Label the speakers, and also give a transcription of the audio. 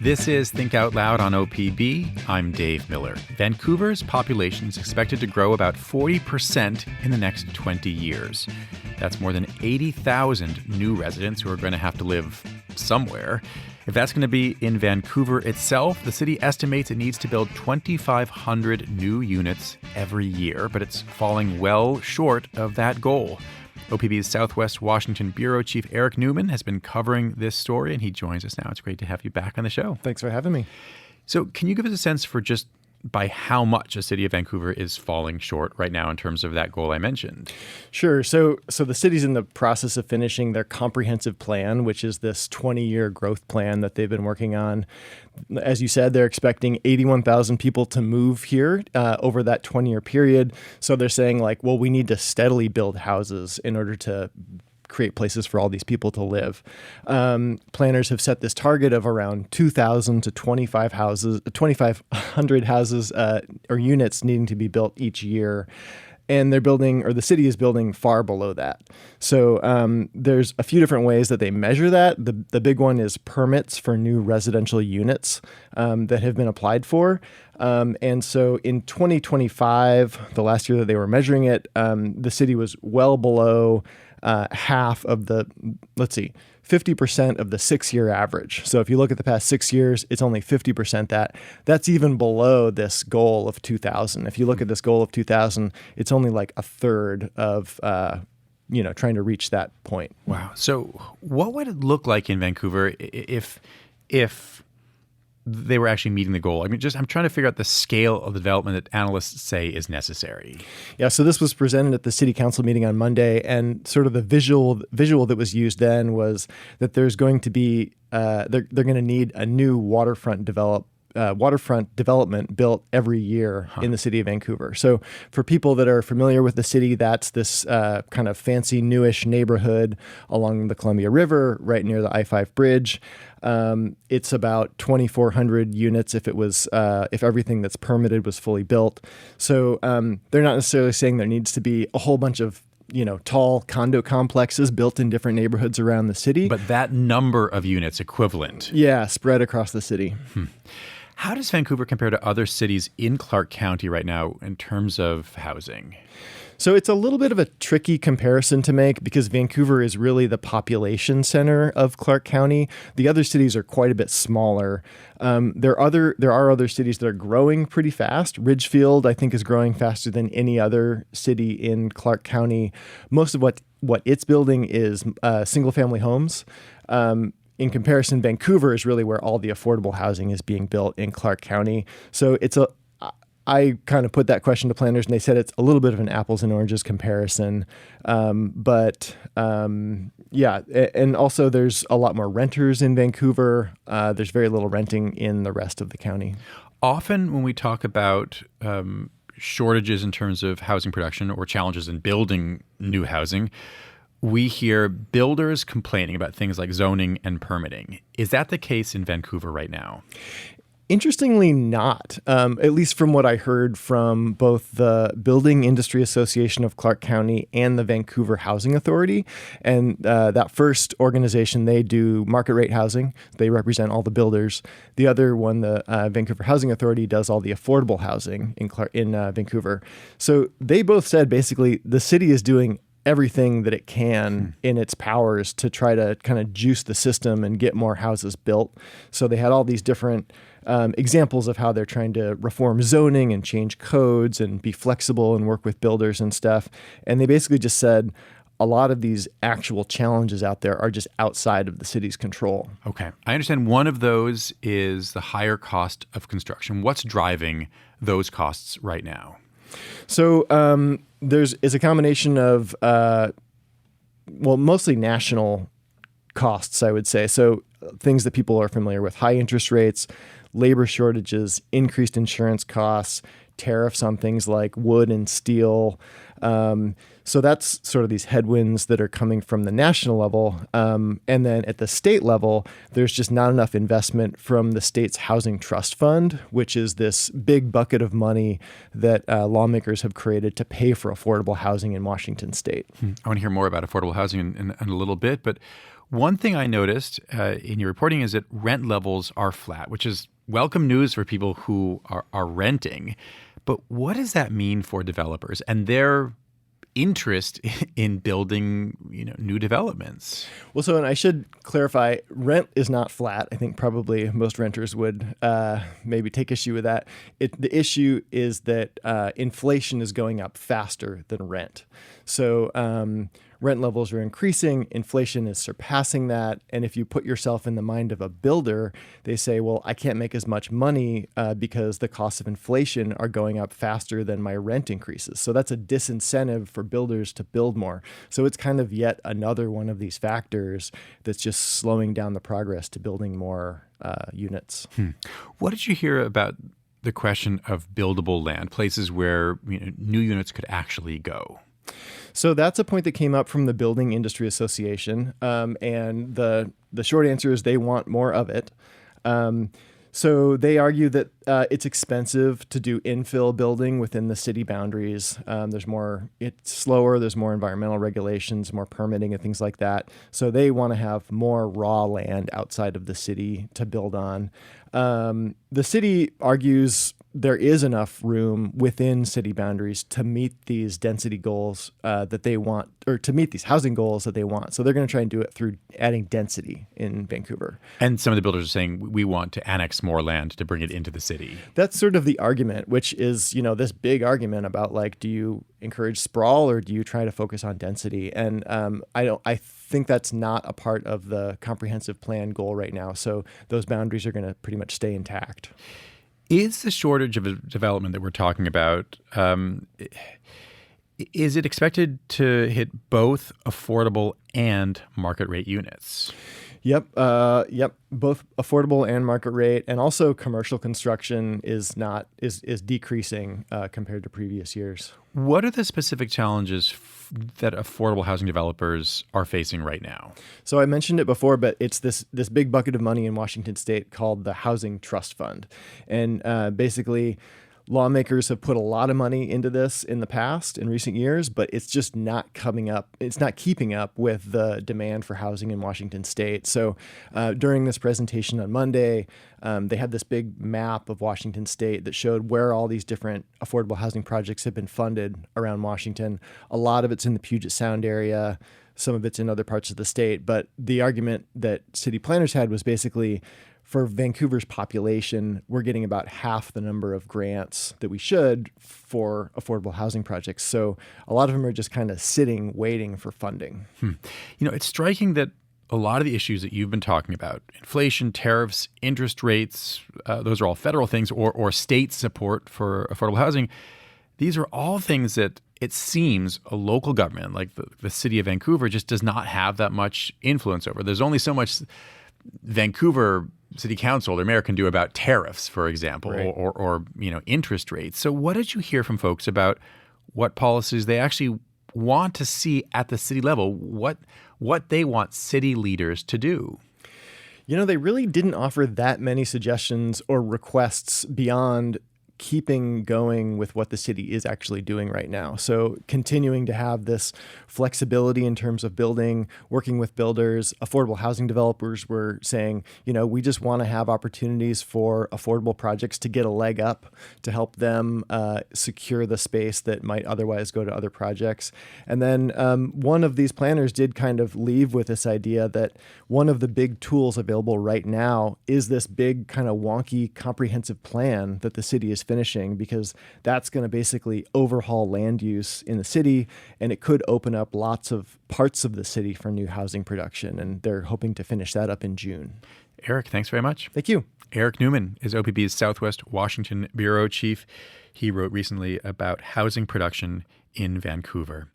Speaker 1: This is Think Out Loud on OPB. I'm Dave Miller. Vancouver's population is expected to grow about 40% in the next 20 years. That's more than 80,000 new residents who are going to have to live somewhere. If that's going to be in Vancouver itself, the city estimates it needs to build 2,500 new units every year, but it's falling well short of that goal. OPB's Southwest Washington Bureau Chief Erik Neumann has been covering this story, and he joins us now. It's great to have you back on the show.
Speaker 2: Thanks for having me.
Speaker 1: So can you give us a sense for just by how much the city of Vancouver is falling short right now in terms of that goal I mentioned?
Speaker 2: Sure. So the city's in the process of finishing their comprehensive plan, which is this 20-year growth plan that they've been working on. As you said, they're expecting 81,000 people to move here over that 20-year period. So they're saying well, we need to steadily build houses in order to create places for all these people to live. Planners have set this target of around 2,000 to 2,500 houses or units needing to be built each year. And they're building, or the city is building far below that. So there's a few different ways that they measure that. The big one is permits for new residential units that have been applied for. And so in 2025, the last year that they were measuring it, the city was well below half of 50% of the 6-year average. So if you look at the past 6 years, it's only 50% that. That's even below this goal of 2,000. If you look at this goal of 2,000, it's only like a third of, trying to reach that point.
Speaker 1: Wow. So what would it look like in Vancouver if they were actually meeting the goal? I mean, I'm trying to figure out the scale of the development that analysts say is necessary.
Speaker 2: Yeah, so this was presented at the city council meeting on Monday, and sort of the visual that was used then was that there's going to be they're going to need a new waterfront development built every year in the city of Vancouver. So for people that are familiar with the city, that's this kind of fancy, newish neighborhood along the Columbia River, right near the I-5 bridge. It's about 2,400 units if everything that's permitted was fully built. So they're not necessarily saying there needs to be a whole bunch of tall condo complexes built in different neighborhoods around the city.
Speaker 1: But that number of units equivalent.
Speaker 2: Yeah, spread across the city.
Speaker 1: How does Vancouver compare to other cities in Clark County right now in terms of housing?
Speaker 2: So it's a little bit of a tricky comparison to make because Vancouver is really the population center of Clark County. The other cities are quite a bit smaller. There are other cities that are growing pretty fast. Ridgefield, I think, is growing faster than any other city in Clark County. Most of what it's building is single-family homes. In comparison, Vancouver is really where all the affordable housing is being built in Clark County. So I kind of put that question to planners, and they said it's a little bit of an apples and oranges comparison. And also there's a lot more renters in Vancouver. There's very little renting in the rest of the county.
Speaker 1: Often when we talk about shortages in terms of housing production or challenges in building new housing, we hear builders complaining about things like zoning and permitting. Is that the case in Vancouver right now?
Speaker 2: Interestingly not, at least from what I heard from both the Building Industry Association of Clark County and the Vancouver Housing Authority. And that first organization, they do market rate housing. They represent all the builders. The other one, the Vancouver Housing Authority, does all the affordable housing in Vancouver. So they both said basically the city is doing everything that it can in its powers to try to kind of juice the system and get more houses built. So they had all these different examples of how they're trying to reform zoning and change codes and be flexible and work with builders and stuff. And they basically just said a lot of these actual challenges out there are just outside of the city's control.
Speaker 1: Okay. I understand one of those is the higher cost of construction. What's driving those costs right now?
Speaker 2: So it's a combination of, mostly national costs, I would say. So things that people are familiar with: high interest rates, labor shortages, increased insurance costs, tariffs on things like wood and steel. So that's sort of these headwinds that are coming from the national level. And then at the state level, there's just not enough investment from the state's housing trust fund, which is this big bucket of money that lawmakers have created to pay for affordable housing in Washington state.
Speaker 1: I want to hear more about affordable housing in a little bit. But one thing I noticed in your reporting is that rent levels are flat, which is welcome news for people who are renting. But what does that mean for developers and their interest in building, new developments?
Speaker 2: Well, and I should clarify, rent is not flat. I think probably most renters would maybe take issue with that. The issue is that inflation is going up faster than rent. So rent levels are increasing, inflation is surpassing that. And if you put yourself in the mind of a builder, they say, well, I can't make as much money because the costs of inflation are going up faster than my rent increases. So that's a disincentive for builders to build more. So it's kind of yet another one of these factors that's just slowing down the progress to building more units.
Speaker 1: What did you hear about the question of buildable land, places where new units could actually go?
Speaker 2: So that's a point that came up from the Building Industry Association, and the short answer is they want more of it. So they argue that it's expensive to do infill building within the city boundaries. It's slower, there's more environmental regulations, more permitting and things like that. So they want to have more raw land outside of the city to build on. The city argues there is enough room within city boundaries to meet these density goals that they want, or to meet these housing goals that they want. So they're going to try and do it through adding density in Vancouver.
Speaker 1: And some of the builders are saying we want to annex more land to bring it into the city.
Speaker 2: That's sort of the argument, which is, this big argument about do you encourage sprawl or do you try to focus on density? And I think that's not a part of the comprehensive plan goal right now. So those boundaries are going to pretty much stay intact.
Speaker 1: Is the shortage of development that we're talking about, is it expected to hit both affordable and market rate units?
Speaker 2: Yep. Both affordable and market rate, and also commercial construction is decreasing compared to previous years.
Speaker 1: What are the specific challenges that affordable housing developers are facing right now?
Speaker 2: So I mentioned it before, but it's this big bucket of money in Washington state called the Housing Trust Fund, and basically, lawmakers have put a lot of money into this in recent years, but it's just not coming up. It's not keeping up with the demand for housing in Washington state. So during this presentation on Monday, they had this big map of Washington state that showed where all these different affordable housing projects have been funded around Washington. A lot of it's in the Puget Sound area. Some of it's in other parts of the state. But the argument that city planners had was basically, for Vancouver's population, we're getting about half the number of grants that we should for affordable housing projects. So a lot of them are just kind of sitting, waiting for funding.
Speaker 1: It's striking that a lot of the issues that you've been talking about, inflation, tariffs, interest rates, those are all federal things, or state support for affordable housing. These are all things that it seems a local government, like the city of Vancouver, just does not have that much influence over. There's only so much Vancouver City Council or mayor can do about tariffs, for example,
Speaker 2: right,
Speaker 1: or interest rates. So what did you hear from folks about what policies they actually want to see at the city level, what they want city leaders to do?
Speaker 2: They really didn't offer that many suggestions or requests beyond keeping going with what the city is actually doing right now. So continuing to have this flexibility in terms of building, working with builders. Affordable housing developers were saying, we just want to have opportunities for affordable projects to get a leg up to help them secure the space that might otherwise go to other projects. And then one of these planners did kind of leave with this idea that one of the big tools available right now is this big kind of wonky comprehensive plan that the city is finishing, because that's going to basically overhaul land use in the city, and it could open up lots of parts of the city for new housing production, and they're hoping to finish that up in June.
Speaker 1: Erik, thanks very much.
Speaker 2: Thank you.
Speaker 1: Erik Neumann is OPB's Southwest Washington Bureau Chief. He wrote recently about housing production in Vancouver.